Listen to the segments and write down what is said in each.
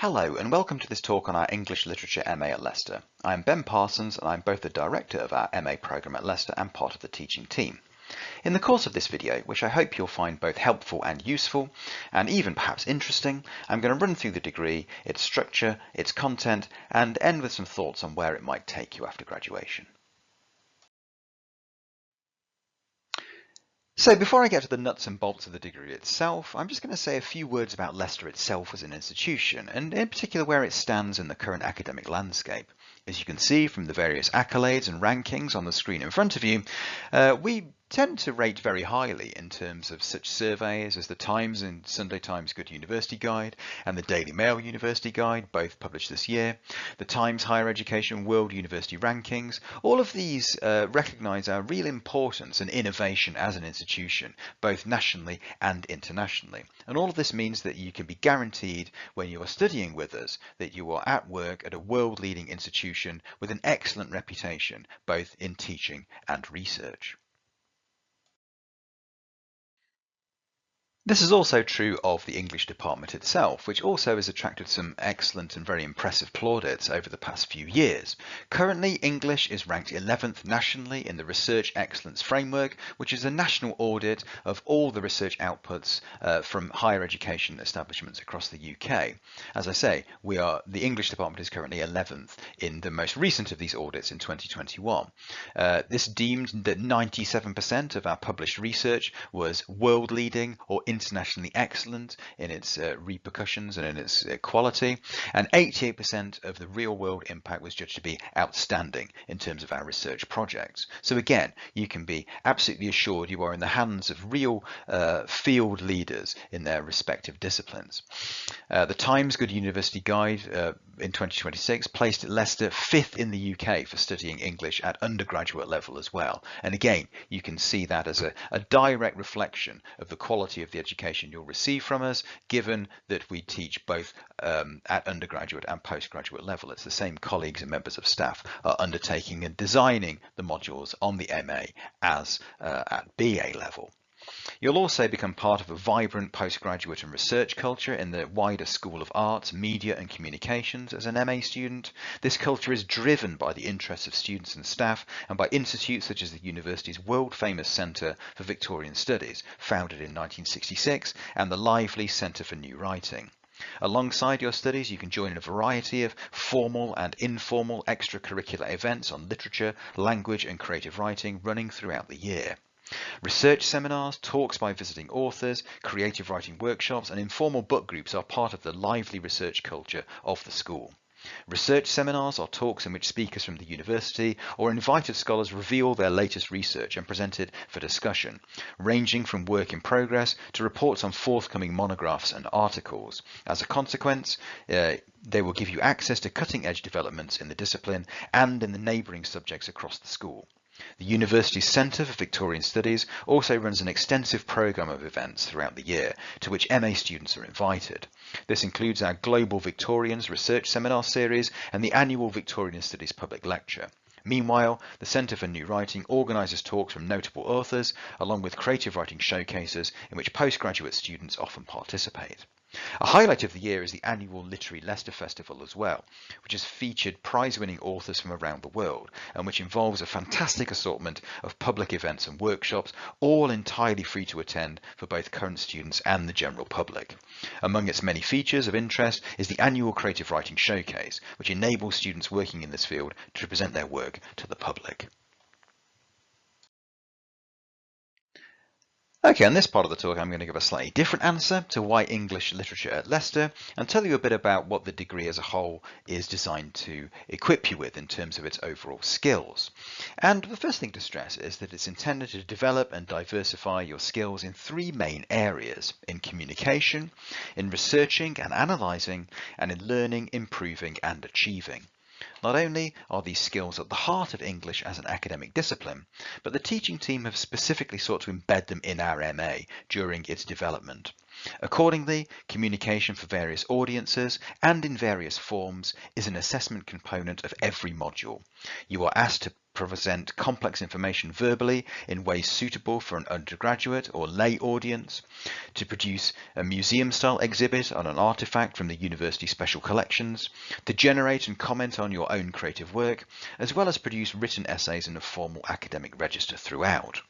Hello and welcome to this talk on our English Literature MA at Leicester. I'm Ben Parsons and I'm both the Director of our MA programme at Leicester and part of the teaching team. In the course of this video, which I hope you'll find both helpful and useful, and even perhaps interesting, I'm going to run through the degree, its structure, its content, and end with some thoughts on where it might take you after graduation. So before I get to the nuts and bolts of the degree itself, I'm just going to say a few words about Leicester itself as an institution, and in particular where it stands in the current academic landscape. As you can see from the various accolades and rankings on the screen in front of you, we tend to rate very highly in terms of such surveys as the Times and Sunday Times Good University Guide and the Daily Mail University Guide, both published this year, the Times Higher Education World University Rankings. All of these recognise our real importance and innovation as an institution, both nationally and internationally. And all of this means that you can be guaranteed when you are studying with us that you are at work at a world-leading institution with an excellent reputation, both in teaching and research. This is also true of the English department itself, which also has attracted some excellent and very impressive plaudits over the past few years. Currently, English is ranked 11th nationally in the Research Excellence Framework, which is a national audit of all the research outputs from higher education establishments across the UK. As I say, the English department is currently 11th in the most recent of these audits in 2021. This deemed that 97% of our published research was world-leading or internationally excellent in its repercussions and in its quality, and 88% of the real-world impact was judged to be outstanding in terms of our research projects. So again, you can be absolutely assured you are in the hands of real field leaders in their respective disciplines. The Times Good University Guide in 2026 placed Leicester 5th in the UK for studying English at undergraduate level as well. And again, you can see that as a direct reflection of the quality of the education you'll receive from us, given that we teach both at undergraduate and postgraduate level. It's the same colleagues and members of staff are undertaking and designing the modules on the MA as at BA level. You'll also become part of a vibrant postgraduate and research culture in the wider School of Arts, Media and Communications as an MA student. This culture is driven by the interests of students and staff and by institutes such as the university's world-famous Centre for Victorian Studies, founded in 1966, and the lively Centre for New Writing. Alongside your studies, you can join in a variety of formal and informal extracurricular events on literature, language and creative writing running throughout the year. Research seminars, talks by visiting authors, creative writing workshops and informal book groups are part of the lively research culture of the school. Research seminars are talks in which speakers from the university or invited scholars reveal their latest research and present it for discussion, ranging from work in progress to reports on forthcoming monographs and articles. As a consequence, they will give you access to cutting-edge developments in the discipline and in the neighbouring subjects across the school. The university's Centre for Victorian Studies also runs an extensive programme of events throughout the year to which MA students are invited. This includes our Global Victorians Research Seminar Series and the annual Victorian Studies Public Lecture. Meanwhile, the Centre for New Writing organises talks from notable authors, along with creative writing showcases in which postgraduate students often participate. A highlight of the year is the annual Literary Leicester Festival as well, which has featured prize-winning authors from around the world and which involves a fantastic assortment of public events and workshops, all entirely free to attend for both current students and the general public. Among its many features of interest is the annual Creative Writing Showcase, which enables students working in this field to present their work to the public. Okay, on this part of the talk, I'm going to give a slightly different answer to why English literature at Leicester and tell you a bit about what the degree as a whole is designed to equip you with in terms of its overall skills. And the first thing to stress is that it's intended to develop and diversify your skills in three main areas: in communication, in researching and analysing, and in learning, improving and achieving. Not only are these skills at the heart of English as an academic discipline, but the teaching team have specifically sought to embed them in our MA during its development. Accordingly, communication for various audiences and in various forms is an assessment component of every module. You are asked to present complex information verbally in ways suitable for an undergraduate or lay audience, to produce a museum-style exhibit on an artifact from the university special collections, to generate and comment on your own creative work, as well as produce written essays in a formal academic register throughout.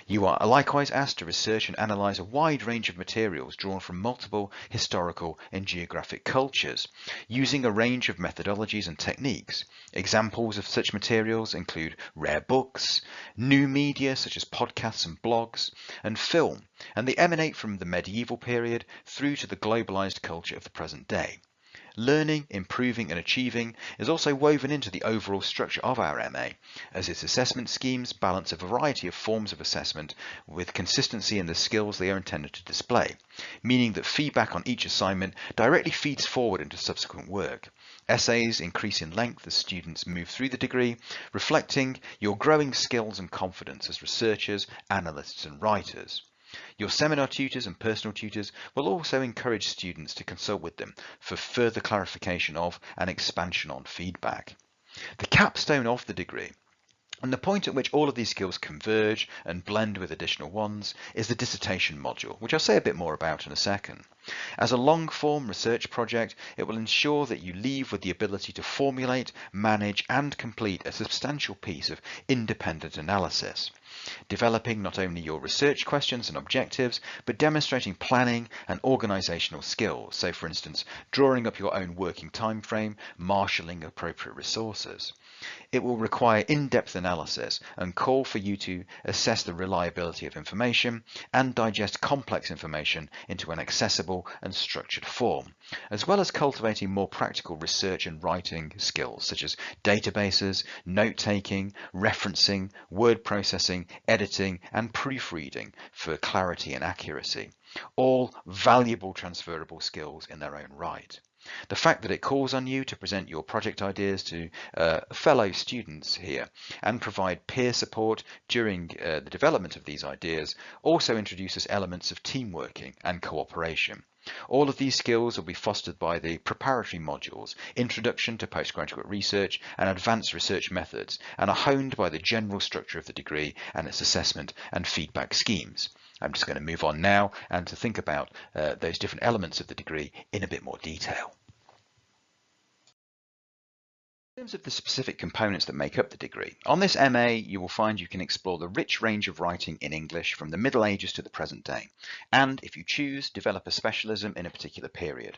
You are likewise asked to research and analyse a wide range of materials drawn from multiple historical and geographic cultures, using a range of methodologies and techniques. Examples of such materials include rare books, new media such as podcasts and blogs, and film, and they emanate from the medieval period through to the globalised culture of the present day. Learning, improving and achieving is also woven into the overall structure of our MA, as its assessment schemes balance a variety of forms of assessment with consistency in the skills they are intended to display, meaning that feedback on each assignment directly feeds forward into subsequent work. Essays increase in length as students move through the degree, reflecting your growing skills and confidence as researchers, analysts and writers. Your seminar tutors and personal tutors will also encourage students to consult with them for further clarification of and expansion on feedback. The capstone of the degree, and the point at which all of these skills converge and blend with additional ones, is the dissertation module, which I'll say a bit more about in a second. As a long-form research project, it will ensure that you leave with the ability to formulate, manage and complete a substantial piece of independent analysis, developing not only your research questions and objectives, but demonstrating planning and organisational skills. So for instance, drawing up your own working time frame, marshalling appropriate resources. It will require in-depth analysis and call for you to assess the reliability of information and digest complex information into an accessible and structured form, as well as cultivating more practical research and writing skills such as databases, note-taking, referencing, word processing, editing and proofreading for clarity and accuracy. All valuable transferable skills in their own right. The fact that it calls on you to present your project ideas to fellow students here and provide peer support during the development of these ideas also introduces elements of team working and cooperation. All of these skills will be fostered by the preparatory modules, Introduction to Postgraduate Research and Advanced Research Methods, and are honed by the general structure of the degree and its assessment and feedback schemes. I'm just going to move on now and to think about those different elements of the degree in a bit more detail. In terms of the specific components that make up the degree, on this MA you will find you can explore the rich range of writing in English from the Middle Ages to the present day, and if you choose, develop a specialism in a particular period.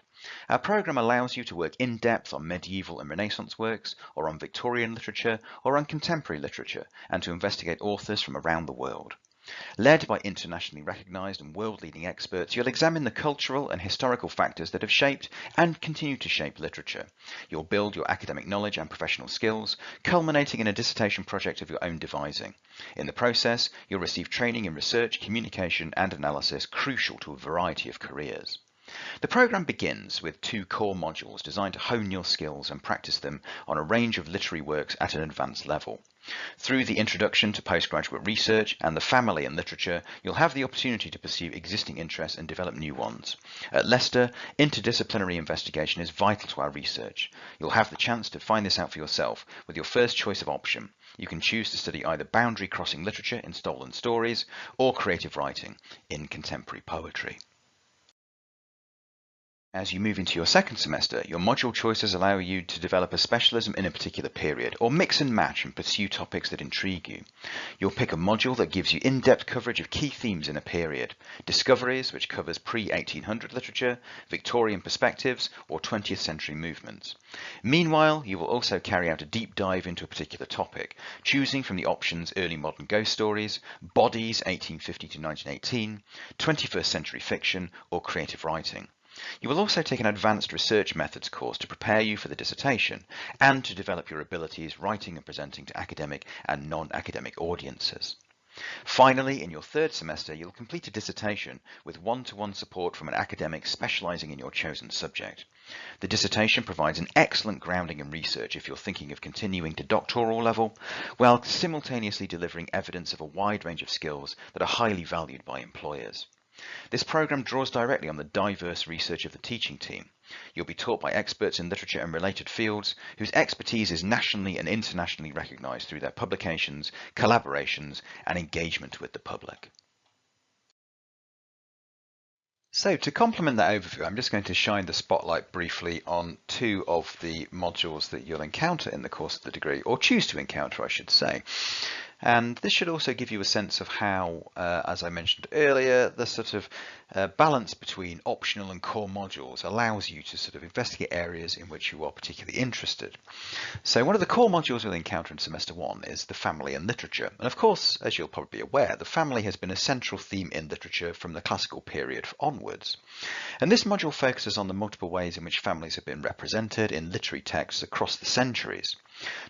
Our programme allows you to work in depth on medieval and Renaissance works, or on Victorian literature, or on contemporary literature, and to investigate authors from around the world. Led by internationally recognised and world-leading experts, you'll examine the cultural and historical factors that have shaped and continue to shape literature. You'll build your academic knowledge and professional skills, culminating in a dissertation project of your own devising. In the process, you'll receive training in research, communication and analysis crucial to a variety of careers. The programme begins with 2 core modules designed to hone your skills and practice them on a range of literary works at an advanced level. Through the Introduction to Postgraduate Research and the Family and Literature, you'll have the opportunity to pursue existing interests and develop new ones. At Leicester, interdisciplinary investigation is vital to our research. You'll have the chance to find this out for yourself with your first choice of option. You can choose to study either boundary-crossing literature in stolen stories or creative writing in contemporary poetry. As you move into your second semester, your module choices allow you to develop a specialism in a particular period, or mix and match and pursue topics that intrigue you. You'll pick a module that gives you in-depth coverage of key themes in a period, Discoveries, which covers pre-1800 literature, Victorian perspectives, or 20th century movements. Meanwhile, you will also carry out a deep dive into a particular topic, choosing from the options Early Modern Ghost Stories, Bodies 1850 to 1918, 21st Century Fiction, or Creative Writing. You will also take an advanced research methods course to prepare you for the dissertation and to develop your abilities writing and presenting to academic and non-academic audiences. Finally, in your third semester, you'll complete a dissertation with one-to-one support from an academic specialising in your chosen subject. The dissertation provides an excellent grounding in research if you're thinking of continuing to doctoral level, while simultaneously delivering evidence of a wide range of skills that are highly valued by employers. This programme draws directly on the diverse research of the teaching team. You'll be taught by experts in literature and related fields whose expertise is nationally and internationally recognised through their publications, collaborations and engagement with the public. So to complement that overview, I'm just going to shine the spotlight briefly on two of the modules that you'll encounter in the course of the degree, or choose to encounter, I should say. And this should also give you a sense of how, as I mentioned earlier, the sort of balance between optional and core modules allows you to sort of investigate areas in which you are particularly interested. So one of the core modules you'll encounter in semester one is the family and literature. And of course, as you'll probably be aware, the family has been a central theme in literature from the classical period onwards. And this module focuses on the multiple ways in which families have been represented in literary texts across the centuries.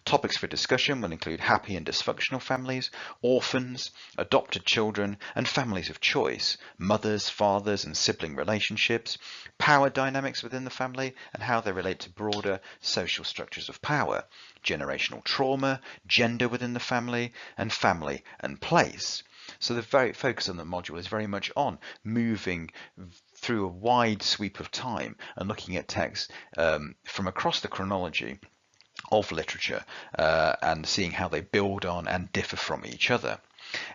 Topics for discussion will include happy and dysfunctional families, orphans, adopted children, and families of choice, mothers, fathers, and sibling relationships, power dynamics within the family, and how they relate to broader social structures of power, generational trauma, gender within the family and place. So the very focus on the module is very much on moving through a wide sweep of time and looking at texts from across the chronology of literature and seeing how they build on and differ from each other.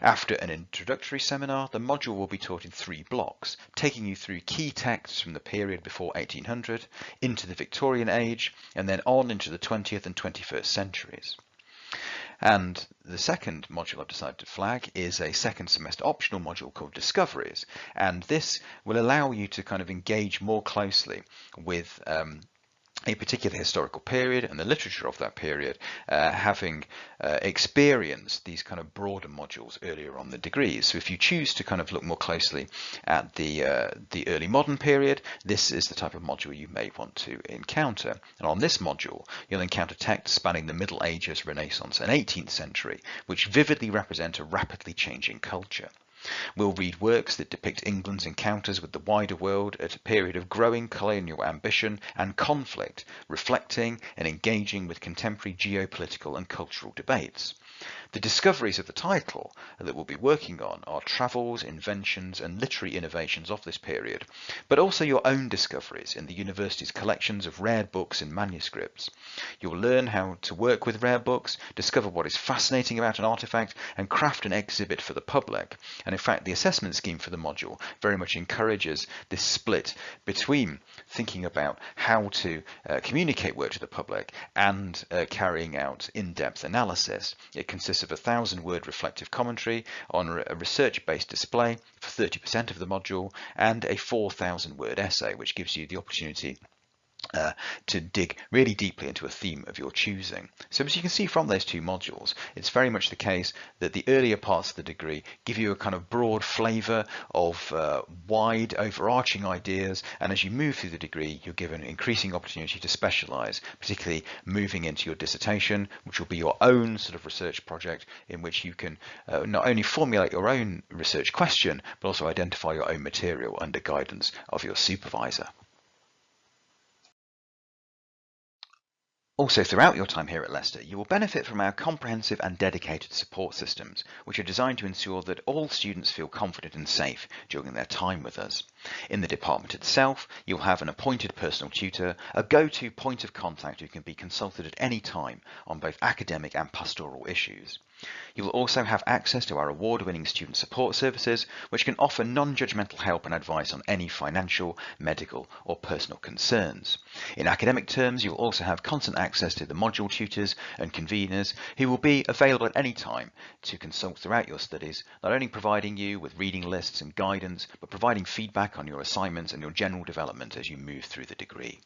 After an introductory seminar, the module will be taught in 3 blocks, taking you through key texts from the period before 1800 into the Victorian age and then on into the 20th and 21st centuries. And the second module I've decided to flag is a second semester optional module called Discoveries, and this will allow you to kind of engage more closely with a particular historical period and the literature of that period, having experienced these kind of broader modules earlier on the degrees. So if you choose to kind of look more closely at the early modern period, this is the type of module you may want to encounter. And on this module, you'll encounter texts spanning the Middle Ages, Renaissance and 18th century, which vividly represent a rapidly changing culture. We'll read works that depict England's encounters with the wider world at a period of growing colonial ambition and conflict, reflecting and engaging with contemporary geopolitical and cultural debates. The discoveries of the title that we'll be working on are travels, inventions and literary innovations of this period, but also your own discoveries in the university's collections of rare books and manuscripts. You'll learn how to work with rare books, discover what is fascinating about an artifact and craft an exhibit for the public. And in fact, the assessment scheme for the module very much encourages this split between thinking about how to communicate work to the public and carrying out in-depth analysis. It consists of a 1,000-word reflective commentary on a research-based display for 30% of the module and a 4,000-word essay, which gives you the opportunity to dig really deeply into a theme of your choosing. So as you can see from those 2 modules, it's very much the case that the earlier parts of the degree give you a kind of broad flavour of wide overarching ideas, and as you move through the degree you're given an increasing opportunity to specialise, particularly moving into your dissertation, which will be your own sort of research project in which you can not only formulate your own research question but also identify your own material under guidance of your supervisor. Also, throughout your time here at Leicester, you will benefit from our comprehensive and dedicated support systems, which are designed to ensure that all students feel confident and safe during their time with us. In the department itself, you'll have an appointed personal tutor, a go-to point of contact who can be consulted at any time on both academic and pastoral issues. You will also have access to our award-winning student support services, which can offer non-judgmental help and advice on any financial, medical or personal concerns. In academic terms, you will also have constant access to the module tutors and conveners who will be available at any time to consult throughout your studies, not only providing you with reading lists and guidance, but providing feedback on your assignments and your general development as you move through the degree.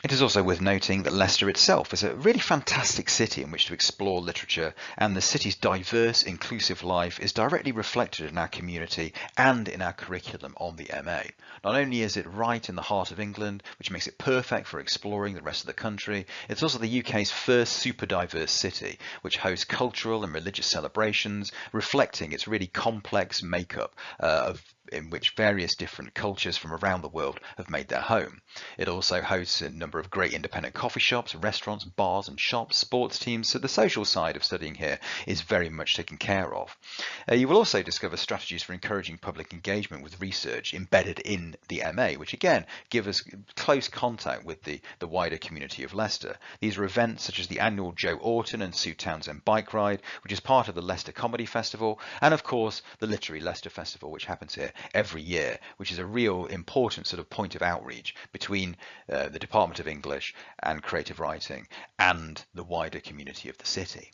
It is also worth noting that Leicester itself is a really fantastic city in which to explore literature, and the city's diverse, inclusive life is directly reflected in our community and in our curriculum on the MA. Not only is it right in the heart of England, which makes it perfect for exploring the rest of the country, it's also the UK's first super diverse city, which hosts cultural and religious celebrations, reflecting its really complex makeup of in which various different cultures from around the world have made their home. It also hosts a number of great independent coffee shops, restaurants, bars and shops, sports teams, so the social side of studying here is very much taken care of. You will also discover strategies for encouraging public engagement with research embedded in the MA, which again give us close contact with the wider community of Leicester. These are events such as the annual Joe Orton and Sue Townsend bike ride, which is part of the Leicester Comedy Festival, and of course the Literary Leicester Festival, which happens here every year, which is a real important sort of point of outreach between the Department of English and Creative Writing and the wider community of the city.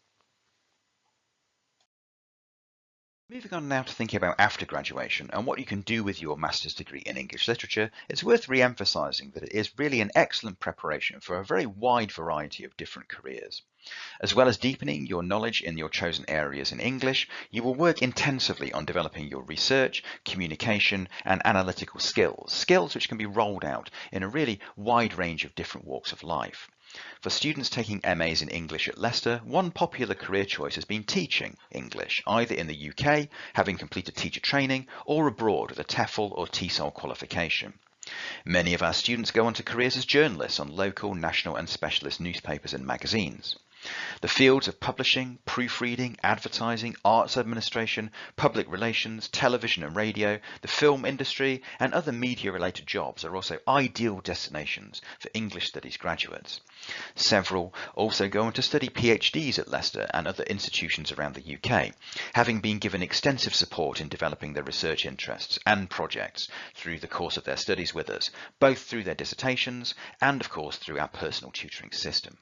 Moving on now to thinking about after graduation and what you can do with your master's degree in English literature, it's worth re-emphasising that it is really an excellent preparation for a very wide variety of different careers. As well as deepening your knowledge in your chosen areas in English, you will work intensively on developing your research, communication and analytical skills which can be rolled out in a really wide range of different walks of life. For students taking MAs in English at Leicester, one popular career choice has been teaching English, either in the UK, having completed teacher training, or abroad with a TEFL or TESOL qualification. Many of our students go on to careers as journalists on local, national and specialist newspapers and magazines. The fields of publishing, proofreading, advertising, arts administration, public relations, television and radio, the film industry and other media-related jobs are also ideal destinations for English studies graduates. Several also go on to study PhDs at Leicester and other institutions around the UK, having been given extensive support in developing their research interests and projects through the course of their studies with us, both through their dissertations and of course through our personal tutoring system.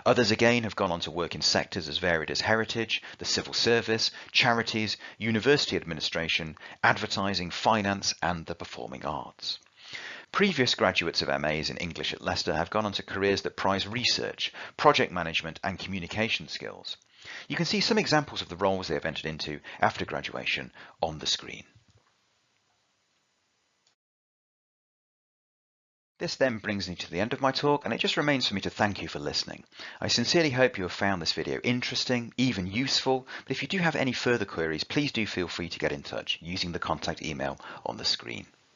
Others again have gone on to work in sectors as varied as heritage, the civil service, charities, university administration, advertising, finance and the performing arts. Previous graduates of MAs in English at Leicester have gone on to careers that prize research, project management and communication skills. You can see some examples of the roles they have entered into after graduation on the screen. This then brings me to the end of my talk, and it just remains for me to thank you for listening. I sincerely hope you have found this video interesting, even useful, but if you do have any further queries, please do feel free to get in touch using the contact email on the screen.